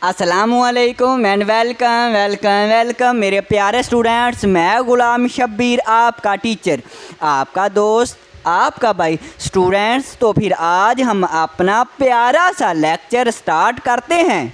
अस्सलामुअलैकुम and welcome welcome welcome मेरे प्यारे स्टूडेंट्स। मैं गुलाम शब्बीर, आपका टीचर, आपका दोस्त, आपका भाई। स्टूडेंट्स, तो फिर आज हम अपना प्यारा सा लेक्चर स्टार्ट करते हैं।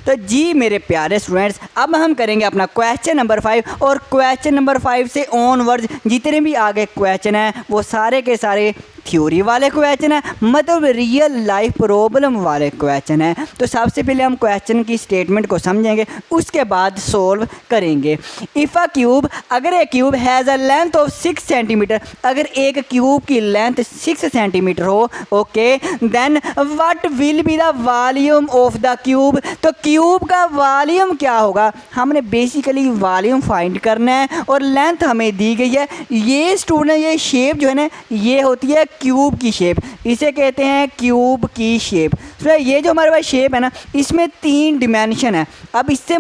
तो जी मेरे प्यारे स्टूडेंट्स, अब हम करेंगे अपना क्वेश्चन नंबर 5 और क्वेश्चन नंबर 5 से ऑनवर्ड्स जितने भी आगे क्वेश्चन हैं वो सारे के सारे थ्योरी वाले क्वेश्चन है, मतलब रियल लाइफ प्रॉब्लम वाले क्वेश्चन है। तो सबसे पहले हम क्वेश्चन की स्टेटमेंट को समझेंगे, उसके बाद सोल्व करेंगे। इफ़ अ क्यूब, अगर एक cube has a length of 6 centimetre, अगर एक क्यूब की लेंथ 6 सेंटीमीटर हो, okay, then what will be the volume of the cube. तो क्यूब का वॉल्यूम क्या होगा, हमने बेसिकली वॉल्यूम फाइंड करना है और लेंथ हमें दी गई है। ये स्टूडेंट, ये शेप जो है ना, ये होती है क्यूब की शेप, इसे कहते हैं क्यूब की शेप। तो ये जो हमारे पास शेप है ना, इसमें 3 डिमेंशन है। अब इससे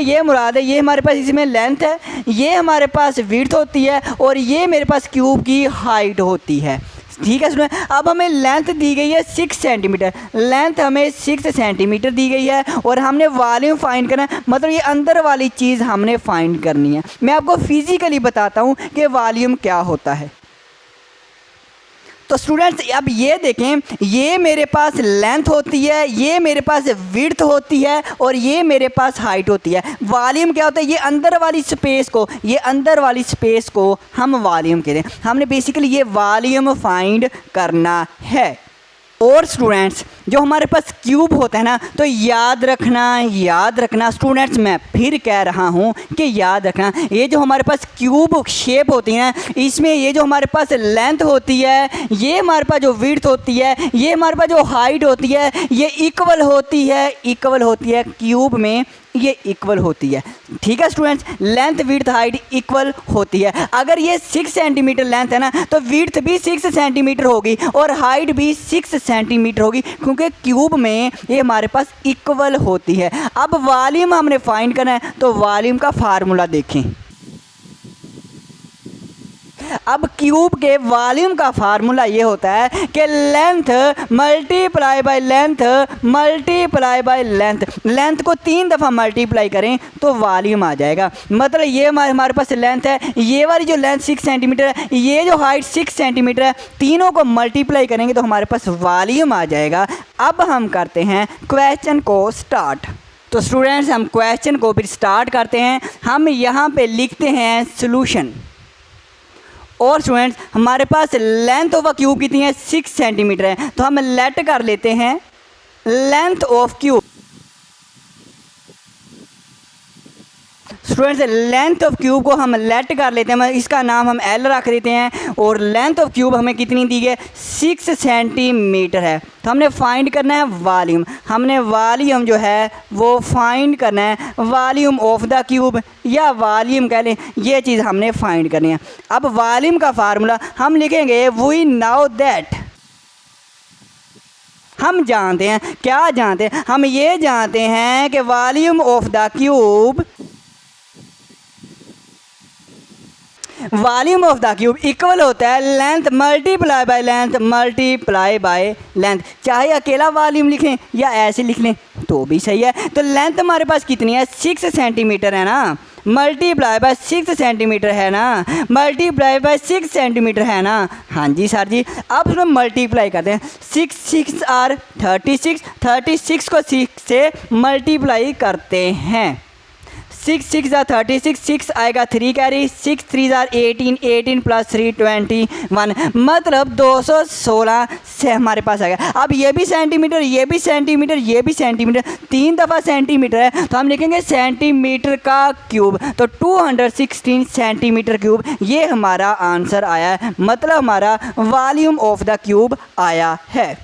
ये मुराद है, ये हमारे पास इसमें लेंथ है, ये हमारे पास विड्थ होती है और ये मेरे पास क्यूब की हाइट होती है। ठीक है स्टूडेंट, अब हमें लेंथ दी गई है 6 सेंटीमीटर, लेंथ हमें 6 सेंटीमीटर दी गई है और हमने वॉल्यूम फाइंड करना है, मतलब ये अंदर वाली चीज़ हमने फाइंड करनी है। मैं आपको फिजिकली बताता हूँ कि वॉल्यूम क्या होता है। तो स्टूडेंट्स अब ये देखें, ये मेरे पास लेंथ होती है, ये मेरे पास विड्थ होती है और ये मेरे पास हाइट होती है। वॉल्यूम क्या होता है, ये अंदर वाली स्पेस को हम वॉल्यूम कहते हैं। हमने बेसिकली ये वॉल्यूम फाइंड करना है। और स्टूडेंट्स, जो हमारे पास क्यूब होता है ना, तो याद रखना स्टूडेंट्स, मैं फिर कह रहा हूँ कि याद रखना, ये जो हमारे पास क्यूब शेप होती है, इसमें ये जो हमारे पास लेंथ होती है, ये हमारे पास जो विड्थ होती है, ये हमारे पास जो हाइट होती है, ये इक्वल होती है क्यूब में, ये इक्वल होती है। ठीक है students, length width height equal होती है। अगर ये 6 सेंटीमीटर लेंथ है ना, तो विड्थ भी 6 सेंटीमीटर होगी और हाइट भी 6 सेंटीमीटर होगी, क्योंकि क्यूब में ये हमारे पास इक्वल होती है। अब वॉल्यूम हमने फाइंड करना है, तो वॉल्यूम का फार्मूला देखें। अब क्यूब के वॉल्यूम का फार्मूला ये होता है कि length multiply by length. Length को 3 दफ़ा मल्टीप्लाई करें तो वॉल्यूम आ जाएगा। मतलब ये हमारे पास लेंथ है, ये वाली जो लेंथ 6 सेंटीमीटर है, ये जो हाइट 6 सेंटीमीटर है, तीनों को मल्टीप्लाई करेंगे तो हमारे पास वॉल्यूम आ जाएगा। अब हम करते हैं क्वेश्चन को स्टार्ट। तो स्टूडेंट्स, हम क्वेश्चन को फिर स्टार्ट करते हैं। हम यहाँ पे लिखते हैं सॉल्यूशन। और स्टूडेंट्स, हमारे पास लेंथ ऑफ अ क्यूब कितनी है, 6 सेंटीमीटर है, तो हम लेट कर लेते हैं length of cube. Students, length of cube को हम लेट कर लेते हैं, इसका नाम हम एल रख देते हैं। और लेंथ ऑफ क्यूब हमें कितनी दी है, 6 सेंटीमीटर है। तो हमने फाइंड करना है वॉल्यूम। हमने वॉल्यूम जो है वो फाइंड करना है, वॉल्यूम ऑफ द क्यूब या वॉल्यूम कह लें, ये चीज़ हमने फाइंड करनी है। अब वॉल्यूम का फार्मूला हम लिखेंगे, वी नाउ दैट, हम जानते हैं, क्या जानते हैं, हम ये जानते हैं कि volume of the cube, volume of the cube equal होता है लेंथ मल्टीप्लाई बाय लेंथ। चाहे अकेला वॉल्यूम लिखें या ऐसे लिख लें तो भी सही है। तो लेंथ हमारे पास कितनी है, 6 सेंटीमीटर है ना, मल्टीप्लाई बाय 6 सेंटीमीटर है ना, मल्टीप्लाई बाय 6 सेंटीमीटर है ना। हाँ जी सर जी। अब उसमें मल्टीप्लाई करते हैं, 6 आर 36 को 6 से मल्टीप्लाई करते हैं। 6 जार 36, 6 आएगा 3 कैरी, 6 3 जार 18 प्लस 3 21, मतलब 216 से हमारे पास आ गया। अब ये भी सेंटीमीटर, ये भी सेंटीमीटर, ये भी सेंटीमीटर, 3 दफ़ा सेंटीमीटर है, तो हम लिखेंगे सेंटीमीटर का क्यूब। तो 216 सेंटीमीटर क्यूब, ये हमारा आंसर आया है, मतलब हमारा वॉल्यूम ऑफ द क्यूब आया है।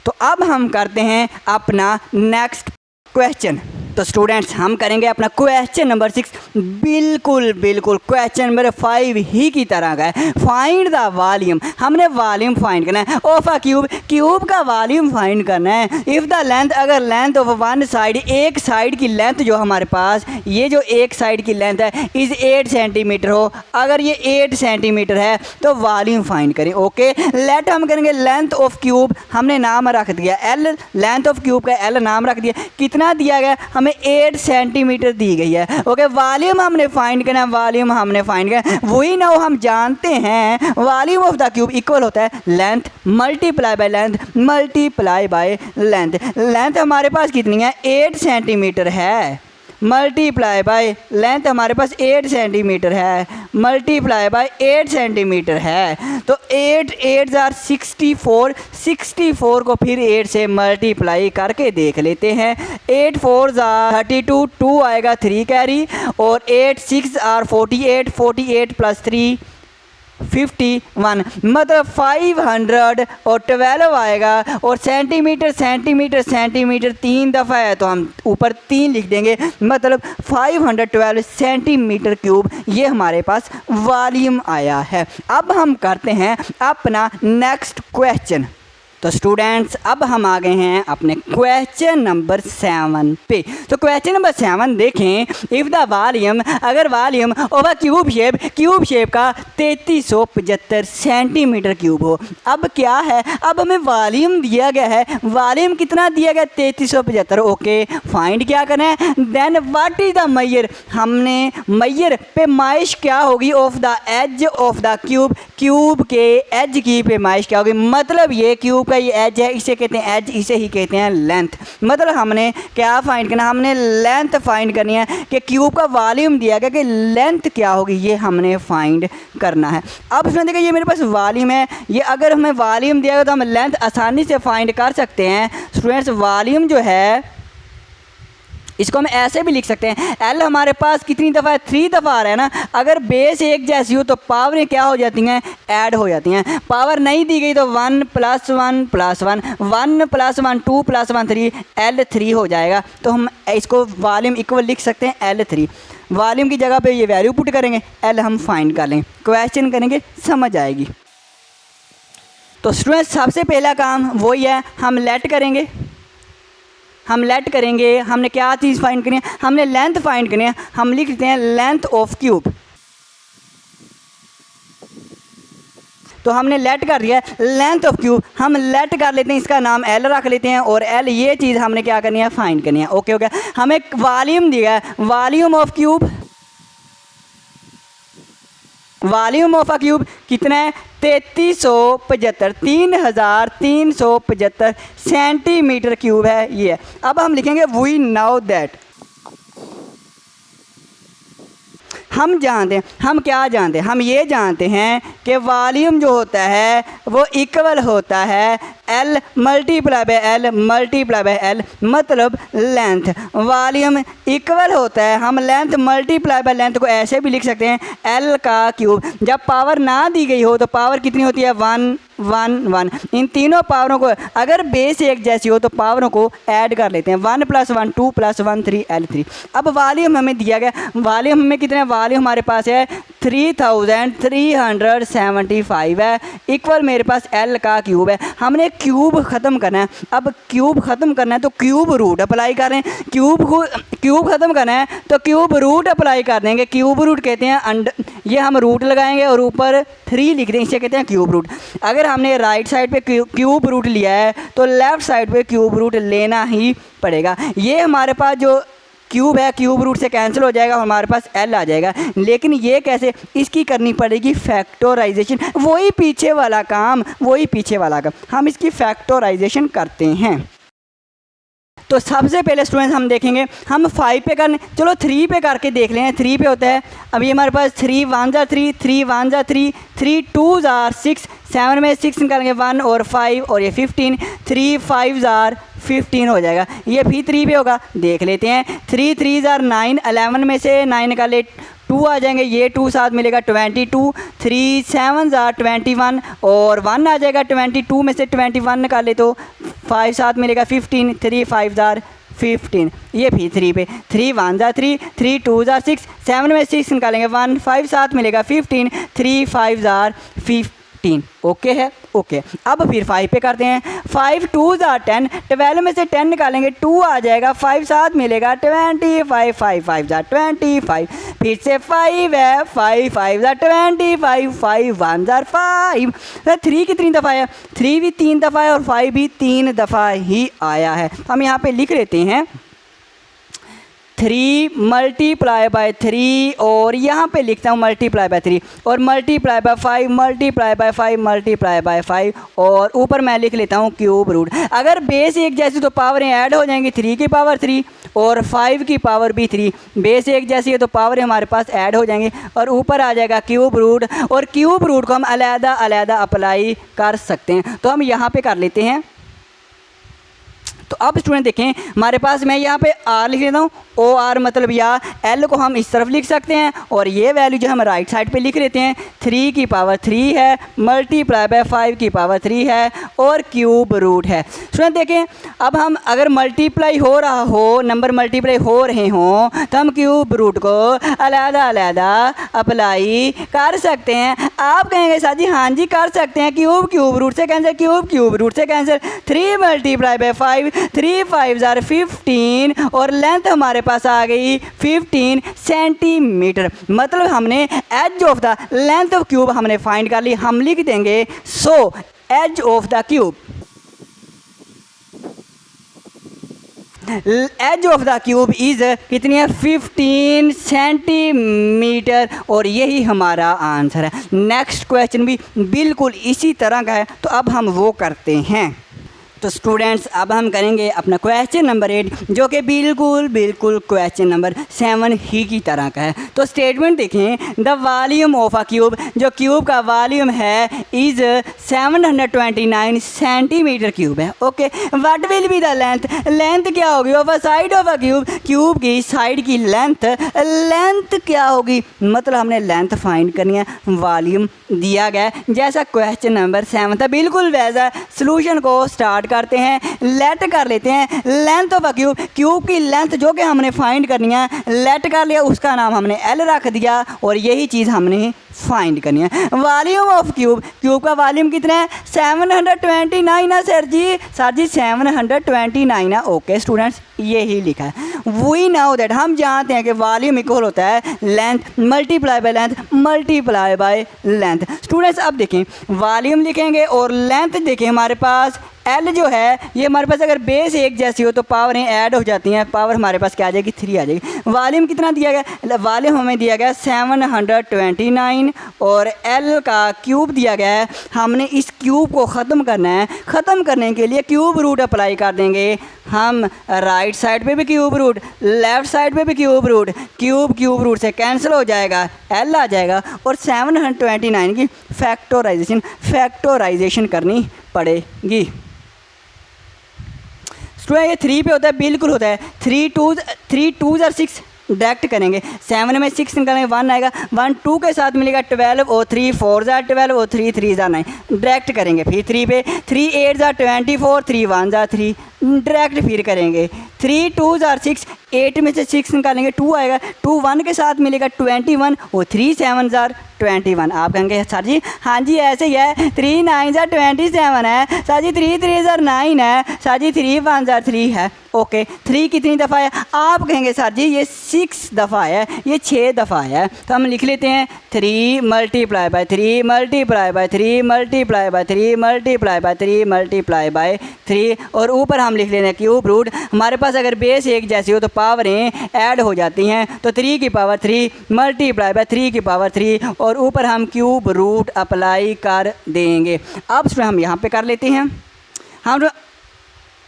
तो अब हम करते हैं अपना नेक्स्ट क्वेश्चन। तो स्टूडेंट्स हम करेंगे अपना क्वेश्चन नंबर 6 बिल्कुल क्वेश्चन नंबर 5 ही की तरह का है। फाइंड द वॉल्यूम, हमने वॉल्यूम फाइंड करना है ऑफ अ क्यूब, क्यूब का वॉल्यूम फाइंड करना है। इफ़ द लेंथ, अगर लेंथ ऑफ वन साइड, एक साइड की लेंथ जो हमारे पास ये जो एक साइड की लेंथ है इज़ 8 सेंटीमीटर हो, अगर ये 8 सेंटीमीटर है तो वॉल्यूम फाइंड करें। ओके, लेट हम करेंगे लेंथ ऑफ क्यूब, हमने नाम रख दिया एल, लेंथ ऑफ क्यूब का एल नाम रख दिया। कितना दिया गया हमें 8 सेंटीमीटर दी गई है। ओके, वॉल्यूम हमने फाइंड करना है, वॉल्यूम हमने फाइंड करना, वही ना हम जानते हैं volume of the cube equal होता है length multiply by length multiply by length. Length हमारे पास कितनी है 8 सेंटीमीटर है, मल्टीप्लाई बाय लेंथ हमारे पास 8 सेंटीमीटर है, मल्टीप्लाई बाय 8 सेंटीमीटर है। तो 8 8 जार 64, 64 को फिर 8 से मल्टीप्लाई करके देख लेते हैं। 8 4 जार 32, 2 आएगा 3 कैरी, और 8 6 आर 48, 48 प्लस 3 51, मतलब 512 आएगा। और सेंटीमीटर सेंटीमीटर सेंटीमीटर 3 दफ़ा है तो हम ऊपर 3 लिख देंगे, मतलब 512 सेंटीमीटर क्यूब ये हमारे पास वॉल्यूम आया है। अब हम करते हैं अपना नेक्स्ट क्वेश्चन। तो स्टूडेंट्स अब हम आ गए हैं अपने क्वेश्चन नंबर 7 पे। तो क्वेश्चन नंबर 7 देखें, इफ़ द वॉल्यूम, अगर volume of a cube shape का 3375 सेंटीमीटर क्यूब हो। अब क्या है, अब हमें वॉल्यूम दिया गया है, वॉल्यूम कितना दिया गया 3375। ओके, फाइंड क्या करना है, देन व्हाट इज द मैयर, हमने मैयर पैमाइश क्या होगी of the edge of the cube, cube के एज की पैमाइश क्या होगी, मतलब ये क्यूब का ये एज है, इसे कहते हैं एज, इसे ही कहते हैं लेंथ। मतलब हमने क्या फाइंड करना, हमने लेंथ फाइंड करनी है कि क्यूब का वॉल्यूम दिया गया कि लेंथ क्या होगी, ये हमने फाइंड करना है। अब इसमें देखिए ये मेरे पास वॉल्यूम है, ये अगर हमें वॉल्यूम दिया गया तो हम लेंथ आसानी से फाइंड कर सकते हैं। स्टूडेंट्स वॉल्यूम जो है इसको हम ऐसे भी लिख सकते हैं, एल हमारे पास कितनी दफ़ा है 3 दफ़ा आ रहा है ना, अगर बेस एक जैसी हो तो पावरें क्या हो जाती हैं, ऐड हो जाती हैं। पावर नहीं दी गई तो 1 + 1 + 1, 1 + 1 2 + 1 3, L3 हो जाएगा। तो हम इसको वॉल्यूम इक्वल लिख सकते हैं L3। वॉल्यूम की जगह पे ये वैल्यू पुट करेंगे, L हम फाइंड कर लेंगे, क्वेश्चन करेंगे समझ आएगी। तो स्टूडेंट सबसे पहला काम वही है, हम लेट करेंगे, हमने क्या चीज़ फाइंड करनी है, हमने लेंथ फाइंड करनी है। हम लिखते हैं लेंथ ऑफ क्यूब, तो हमने लेट कर दिया लेंथ ऑफ क्यूब, हम लेट कर लेते हैं, इसका नाम एल रख लेते हैं, और एल ये चीज़ हमने क्या करनी है फाइंड करनी है। ओके हो गया, हमें वॉल्यूम दिया है, volume of cube, volume of a cube कितना है 3375, 3375 सेंटीमीटर क्यूब है ये। अब हम लिखेंगे वी नाउ दैट, हम जानते हैं, हम क्या जानते हैं, हम ये जानते हैं कि वॉल्यूम जो होता है वो इक्वल होता है L multiply by L multiply by L, मतलब लेंथ। वॉल्यूम इक्वल होता है, हम लेंथ मल्टीप्लाई बाय लेंथ को ऐसे भी लिख सकते हैं L का क्यूब। जब पावर ना दी गई हो तो पावर कितनी होती है 1 1 1, इन तीनों पावरों को अगर बेस एक जैसी हो तो पावरों को ऐड कर लेते हैं, 1 + 1 2 + 1 3 L3। अब वॉल्यूम हमें दिया गया, वॉल्यूम हमें कितना, वॉल्यूम हमारे पास है 3375 है, इक्वल मेरे पास L का क्यूब है। हमने क्यूब ख़त्म करना है, अब क्यूब ख़त्म करना है तो क्यूब रूट अप्लाई कर रहे हैं, क्यूब ख़त्म करना है तो क्यूब रूट अप्लाई कर देंगे। क्यूब रूट कहते हैं ये हम रूट लगाएंगे और ऊपर 3 लिख देंगे, इसे कहते हैं क्यूब रूट। अगर हमने राइट साइड पे क्यूब रूट लिया है तो लेफ़्ट साइड पे क्यूब रूट लेना ही पड़ेगा। ये हमारे पास जो क्यूब है क्यूब रूट से कैंसिल हो जाएगा, हमारे पास L आ जाएगा। लेकिन ये कैसे, इसकी करनी पड़ेगी फैक्टराइजेशन, वही पीछे वाला काम, हम इसकी फैक्टराइजेशन करते हैं। तो सबसे पहले स्टूडेंट्स हम देखेंगे, हम 5 पे करने, चलो 3 पे करके देख लें। 3 पे होता है, अभी हमारे पास 3 1 जार 3, 3 1 जार 3, 3 2 जार 6, 7 में 6 निकालेंगे 1 और 5 और ये 15, 3 5 जार 15 हो जाएगा। ये भी 3 पे होगा, देख लेते हैं। 3 3 जार 9, 11 में से 9 निकाले 2 आ जाएंगे, ये 2 साथ मिलेगा 22, 3 7 जार 21 और 1 आ जाएगा 22 में से 21 निकाले तो 5 साथ मिलेगा 15, 3 5 जार 15, ये भी 3 पे, 3 1 ज़ा 3, 3 2 ज़ा 6, 7 में 6 निकालेंगे 1, 5 साथ मिलेगा 15, 3 5 ज़ा 15। ओके है, ओके। अब फिर 5 पे करते हैं, 5 2 ज़ा 10, 12 में से 10 निकालेंगे 2 आ जाएगा, 5 साथ मिलेगा 25, 5 5 ज़ा 25, फिर से 5 है, 5 5 ज़ा 25, 5 1 ज़ा 5, 3 कितनी दफ़ा है, 3 भी 3 दफ़ा है और 5 भी 3 दफ़ा ही आया है। हम यहाँ पे लिख लेते हैं 3 मल्टीप्लाई बाय 3 और यहाँ पे लिखता हूँ मल्टीप्लाई बाय 3 और multiply by 5 multiply by 5 multiply by 5 और ऊपर मैं लिख लेता हूँ क्यूब रूट। अगर बेस एक जैसी तो पावरें ऐड हो जाएंगी, 3 की पावर 3 और 5 की पावर भी 3। बेस एक जैसी है तो पावरें हमारे पास ऐड हो जाएंगी और ऊपर आ जाएगा क्यूब रूट, और क्यूब रूट को हम अलहदा अलहदा अप्लाई कर सकते हैं। तो हम यहाँ पे कर लेते हैं। तो अब स्टूडेंट देखें, हमारे पास मैं यहाँ पे आर लिख लेता हूँ, ओ आर मतलब या एल को हम इस तरफ लिख सकते हैं और ये वैल्यू जो हम राइट साइड पे लिख लेते हैं 3 की पावर 3 है मल्टीप्लाई बाय 5 की पावर 3 है और क्यूब रूट है। स्टूडेंट देखें, अब हम अगर मल्टीप्लाई हो रहा हो, नंबर मल्टीप्लाई हो रहे हों तो हम क्यूब रूट को अलहदा अलहदा अप्लाई कर सकते हैं। आप कहेंगे सर जी हाँ जी कर सकते हैं, क्यूब रूट से कैंसिल, क्यूब रूट से कैंसिल, 3 मल्टीप्लाई बाय 5, 3 5 ज़ार 15 और लेंथ हमारे पास आ गई 15 सेंटीमीटर। मतलब हमने edge of the length of cube हमने फाइंड कर ली। हम लिख देंगे so edge of the cube, edge of the cube is कितनी है 15 सेंटीमीटर और यही हमारा आंसर है। नेक्स्ट क्वेश्चन भी बिल्कुल इसी तरह का है, तो अब हम वो करते हैं। तो स्टूडेंट्स अब हम करेंगे अपना क्वेश्चन नंबर 8 जो कि बिल्कुल क्वेश्चन नंबर 7 ही की तरह का है। तो स्टेटमेंट देखें, the volume of a cube, जो क्यूब का वॉल्यूम है इज़ 729 सेंटीमीटर क्यूब है। Okay, what will be the length, length क्या होगी of a side of a cube, cube की साइड की लेंथ, लेंथ क्या होगी, मतलब हमने लेंथ फाइंड करनी है, वॉल्यूम दिया गया है जैसा क्वेश्चन नंबर 7 था, बिल्कुल वैसा। सॉल्यूशन को स्टार्ट करते हैं, लेट कर लेते हैं length of a cube, cube की लेंथ जो कि हमने फाइंड करनी है, लेट कर लिया, उसका नाम हमने एल रख दिया और यही चीज़ हमने फाइंड करनी है। वॉल्यूम ऑफ क्यूब, क्यूब का वॉल्यूम कितना है 729 है सर जी 729 है। ओके स्टूडेंट्स, यही लिखा है। वी नाउ दैट, हम जानते हैं कि वॉल्यूम इक्वल होता है length multiply by length multiply by length. Students अब देखें, वॉल्यूम लिखेंगे और लेंथ देखें, हमारे पास एल जो है ये हमारे पास अगर बेस एक जैसी हो तो पावरें ऐड हो जाती हैं, पावर हमारे पास क्या आ जाएगी 3 आ जाएगी। वॉल्यूम कितना दिया गया, वॉल्यूम हमें दिया गया 729 और एल का क्यूब दिया गया है। हमने इस क्यूब को ख़त्म करना है, ख़त्म करने के लिए क्यूब रूट अप्लाई कर देंगे हम। राइट साइड पे भी क्यूब रूट, लेफ़्ट साइड पे भी क्यूब रूट, क्यूब रूट से कैंसिल हो जाएगा, एल आ जाएगा और 729 की फैक्टोराइजेशन करनी पड़ेगी। स्टूडेंट ये 3 पे होता है, बिल्कुल होता है। 3 2 ज़ार 6 डायरेक्ट करेंगे, 7 में 6 निकालेंगे 1 आएगा, 1 2 के साथ मिलेगा 12 और 3 4 ज़ार 12 और 3 3 ज़ार 9 डायरेक्ट करेंगे। फिर 3 पे 3 8 ज़ार 24, 3 1 ज़ार 3 डायरेक्ट फिर करेंगे। 3 2 ज़ार 6, 8 में से 6 निकालेंगे 2 आएगा, 2 1 के साथ मिलेगा 21 और 3 7 ज़ार 21। आप कहेंगे सर जी हाँ जी ऐसे ही है, 3 9 ज़ार 27 है सर जी, 3 3 ज़ार 9 है सर जी, 3 1 ज़ार 3 है। ओके, 3 कितनी दफ़ा है, आप कहेंगे सर जी ये 6 दफ़ा है, ये 6 दफ़ा है। तो हम लिख लेते हैं 3 multiply by 3 multiply by 3 multiply by 3 multiply by 3 multiply by 3 और ऊपर हम लिख लेते हैं क्यूब रूट। हमारे पास अगर बेस एक जैसी हो तो पावरें ऐड हो जाती हैं, तो 3 की पावर 3 मल्टीप्लाई बाय 3 की पावर 3 और ऊपर हम क्यूब रूट अप्लाई कर देंगे। अब इसमें हम यहाँ पे कर लेते हैं, हम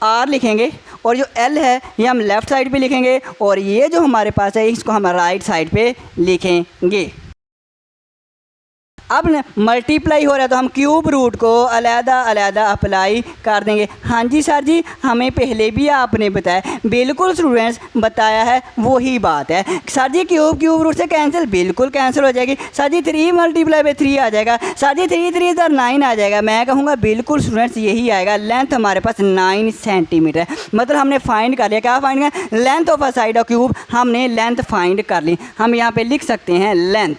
आर लिखेंगे और जो एल है ये हम लेफ़्ट साइड पे लिखेंगे और ये जो हमारे पास है इसको हम राइट साइड पे लिखेंगे। अब मल्टीप्लाई हो रहा है तो हम क्यूब रूट को अलहदा अलहदा अप्लाई कर देंगे। हाँ जी सर जी, हमें पहले भी आपने बताया। बिल्कुल स्टूडेंट्स, बताया है वही बात है। सर जी क्यूब रूट से कैंसिल, बिल्कुल कैंसिल हो जाएगी। सर जी 3 मल्टीप्लाई बाई 3 आ जाएगा। सर जी 3 3 इधर 9 आ जाएगा। मैं कहूँगा बिल्कुल स्टूडेंट्स यही आएगा। लेंथ हमारे पास 9 सेंटीमीटर है, मतलब हमने फाइंड कर लिया। क्या फाइंड किया? Length of a side of cube. हमने लेंथ फाइंड कर ली। हम यहाँ पे लिख सकते हैं लेंथ।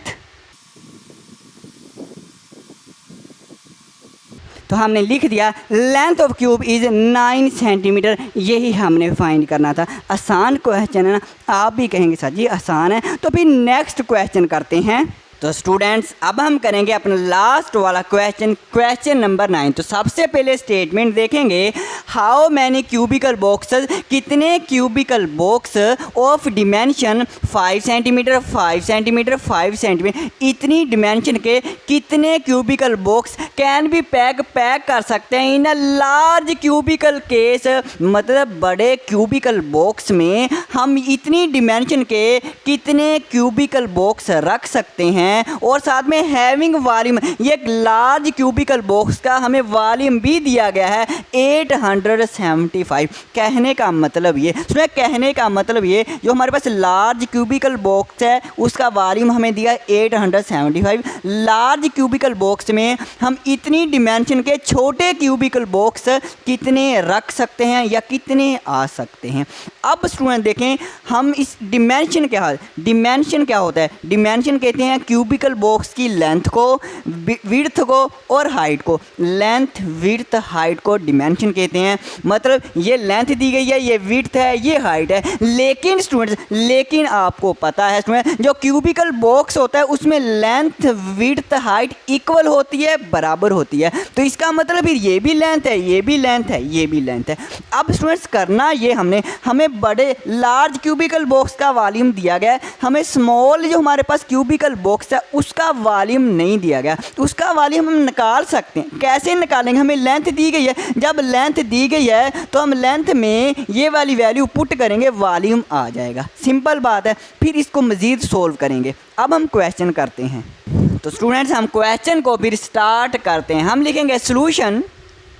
तो हमने लिख दिया length of cube is 9 centimetre. यही हमने फाइंड करना था। आसान क्वेश्चन है ना, आप भी कहेंगे सर जी आसान है। तो फिर नेक्स्ट क्वेश्चन करते हैं। तो स्टूडेंट्स अब हम करेंगे अपना लास्ट वाला क्वेश्चन नंबर 9। तो सबसे पहले स्टेटमेंट देखेंगे, हाउ मैनी क्यूबिकल बॉक्सेस, कितने cubical box of dimension 5 centimetre 5 centimetre 5 centimetre, इतनी डिमेंशन के कितने cubical box can be pack कर सकते हैं इन अ लार्ज क्यूबिकल केस। मतलब बड़े क्यूबिकल बॉक्स में हम इतनी डिमेंशन के कितने क्यूबिकल बॉक्स रख सकते हैं। और साथ में हैविंग वॉल्यूम, ये एक लार्ज क्यूबिकल बॉक्स का हमें वॉल्यूम भी दिया गया है 875। कहने का मतलब ये, सुनिए कहने का मतलब ये, जो हमारे पास लार्ज क्यूबिकल बॉक्स है उसका वॉल्यूम हमें दिया 875। लार्ज क्यूबिकल बॉक्स में हम इतनी डिमेंशन के छोटे क्यूबिकल बॉक्स कितने रख सकते हैं या कितने आ सकते हैं। अब स्टूडेंट देखें, हम इस डिमेंशन क्या होता है? डिमेंशन कहते हैं क्यूबिकल बॉक्स की लेंथ को, विड्थ को और हाइट को। लेंथ, विड्थ, हाइट को डिमेंशन कहते हैं। मतलब ये लेंथ दी गई है, ये विड्थ है, ये हाइट है। लेकिन स्टूडेंट्स, लेकिन आपको पता है स्टूडेंट, जो क्यूबिकल बॉक्स होता है उसमें लेंथ, विड्थ, हाइट इक्वल होती है, बराबर होती है। तो इसका मतलब फिर ये भी लेंथ है, ये भी लेंथ है, ये भी लेंथ है। अब स्टूडेंट्स करना ये हमें बड़े लार्ज क्यूबिकल बॉक्स का वॉल्यूम दिया गया है, हमें स्मॉल जो हमारे पास क्यूबिकल बॉक्स है उसका वॉल्यूम नहीं दिया गया। उसका वॉल्यूम हम निकाल सकते हैं। कैसे निकालेंगे? हमें लेंथ दी गई है, जब लेंथ दी गई है तो हम लेंथ में ये वाली वैल्यू पुट करेंगे, वॉल्यूम आ जाएगा। सिंपल बात है। फिर इसको मज़ीद सोल्व करेंगे। अब हम क्वेश्चन करते हैं। तो स्टूडेंट्स हम क्वेश्चन को फिर स्टार्ट करते हैं। हम लिखेंगे सॉल्यूशन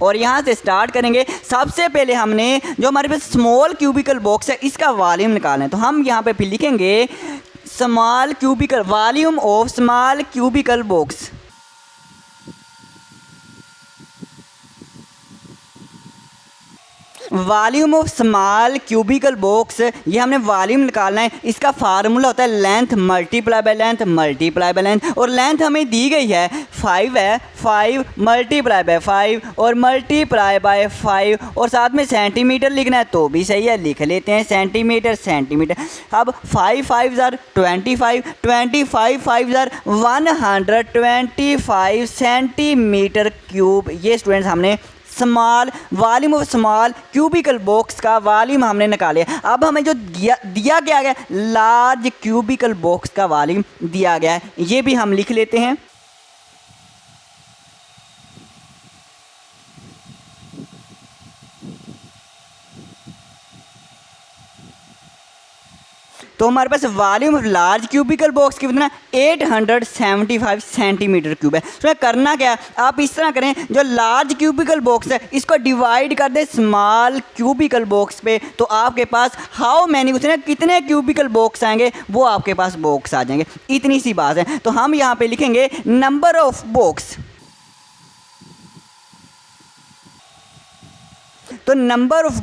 और यहाँ से स्टार्ट करेंगे। सबसे पहले हमने जो हमारे पास स्मॉल क्यूबिकल बॉक्स है इसका वॉल्यूम निकालना है। तो हम यहाँ पे फिर लिखेंगे small cubical, volume of small cubical box. Volume of small cubical box, ये हमने वॉल्यूम निकालना है। इसका फार्मूला होता है length multiply by length multiply by length. और लेंथ हमें दी गई है 5 है, 5 मल्टीप्लाई बाय 5 और मल्टीप्लाई बाय 5 और साथ में सेंटीमीटर लिखना है तो भी सही है, लिख लेते हैं सेंटीमीटर सेंटीमीटर। अब 5 5 ज़ार 25, 25 5 ज़ार 125 सेंटीमीटर क्यूब। ये स्टूडेंट्स हमने small volume of small cubical box का वॉल्यूम हमने निकाले। अब हमें जो दिया गया है लार्ज क्यूबिकल बॉक्स का वॉल्यूम दिया गया है, ये भी हम लिख लेते हैं। तो हमारे पास volume of large cubical box कितना 875 सेंटीमीटर क्यूब है। तो करना क्या, आप इस तरह करें, जो लार्ज क्यूबिकल बॉक्स है इसको डिवाइड कर दें स्मॉल क्यूबिकल बॉक्स पे, तो आपके पास हाउ मैनी, उसने कितने क्यूबिकल बॉक्स आएंगे वो आपके पास बॉक्स आ जाएंगे। इतनी सी बात है। तो हम यहाँ पे लिखेंगे नंबर ऑफ बॉक्स। तो नंबर ऑफ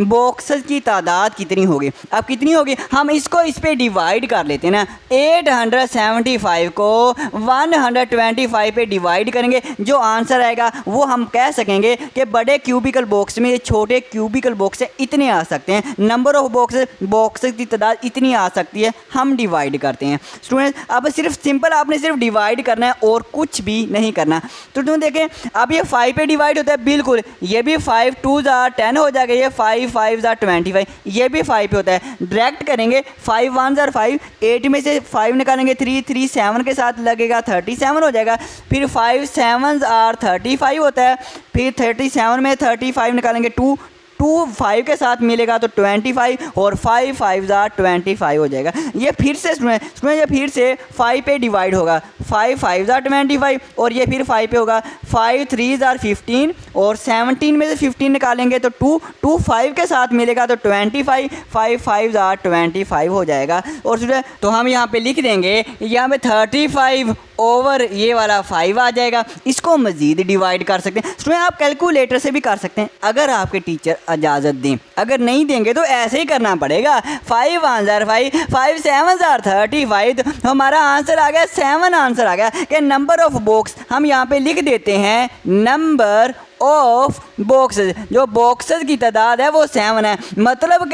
बॉक्सेस की तादाद कितनी होगी? अब कितनी होगी, हम इसको इस पे डिवाइड कर लेते हैं ना। 875 को 125 पे डिवाइड करेंगे, जो आंसर आएगा वो हम कह सकेंगे कि बड़े क्यूबिकल बॉक्स में छोटे क्यूबिकल बॉक्स इतने आ सकते हैं। नंबर ऑफ बॉक्सेस की तादाद इतनी आ सकती है, हम डिवाइड करते हैं। स्टूडेंट अब सिर्फ सिंपल आपने सिर्फ डिवाइड करना है और कुछ भी नहीं करना। तो तुम देखें, अब ये 5 पे डिवाइड होता है, बिल्कुल ये भी 5 2 ज़ार 10 हो जाएगा, ये 5 5 ज़ार 25, ये भी 5 पे होता है। डायरेक्ट करेंगे 5 1 ज़ार 5, 8 में से 5 निकालेंगे 3 3 7 के साथ लगेगा 37 हो जाएगा। फिर 5 7 ज़ार 35 होता है, फिर 37 में 35 निकालेंगे 2 2 5 के साथ मिलेगा तो 25 और 5 5 25 हो जाएगा। ये फिर से स्टूडेंट ये फिर से 5 पे डिवाइड होगा, 5 5 25 और ये फिर 5 पे होगा, 5 3 15 और 17 में से 15 निकालेंगे तो 2 5 के साथ मिलेगा तो 25 5 5 25 हो जाएगा। और स्टूडेंट तो हम यहाँ पे लिख देंगे, यहाँ पे 35 ओवर ये वाला 5 आ जाएगा। इसको मज़ीद डिवाइड कर सकते हैं स्टूडेंट, आप कैलकुलेटर से भी कर सकते हैं अगर आपके टीचर इजाज़त दें, अगर नहीं देंगे तो ऐसे ही करना पड़ेगा। 5 1 5 5 7 35 तो हमारा आंसर आ गया 7 आंसर आ गया कि नंबर ऑफ बॉक्स हम यहाँ पे लिख देते हैं नंबर ऑफ बॉक्सेस, जो बॉक्सेस की तादाद है वो 7 है। मतलब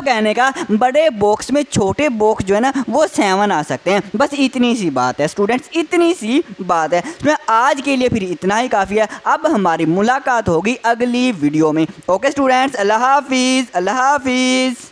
कहने का बड़े बॉक्स में छोटे बॉक्स जो है ना वो 7 आ सकते हैं। बस इतनी सी बात है स्टूडेंट्स, इतनी सी बात है। आज के लिए फिर इतना ही काफ़ी है। अब हमारी मुलाकात होगी अगली वीडियो में। ओके स्टूडेंट्स, अल्लाह हाफिज़।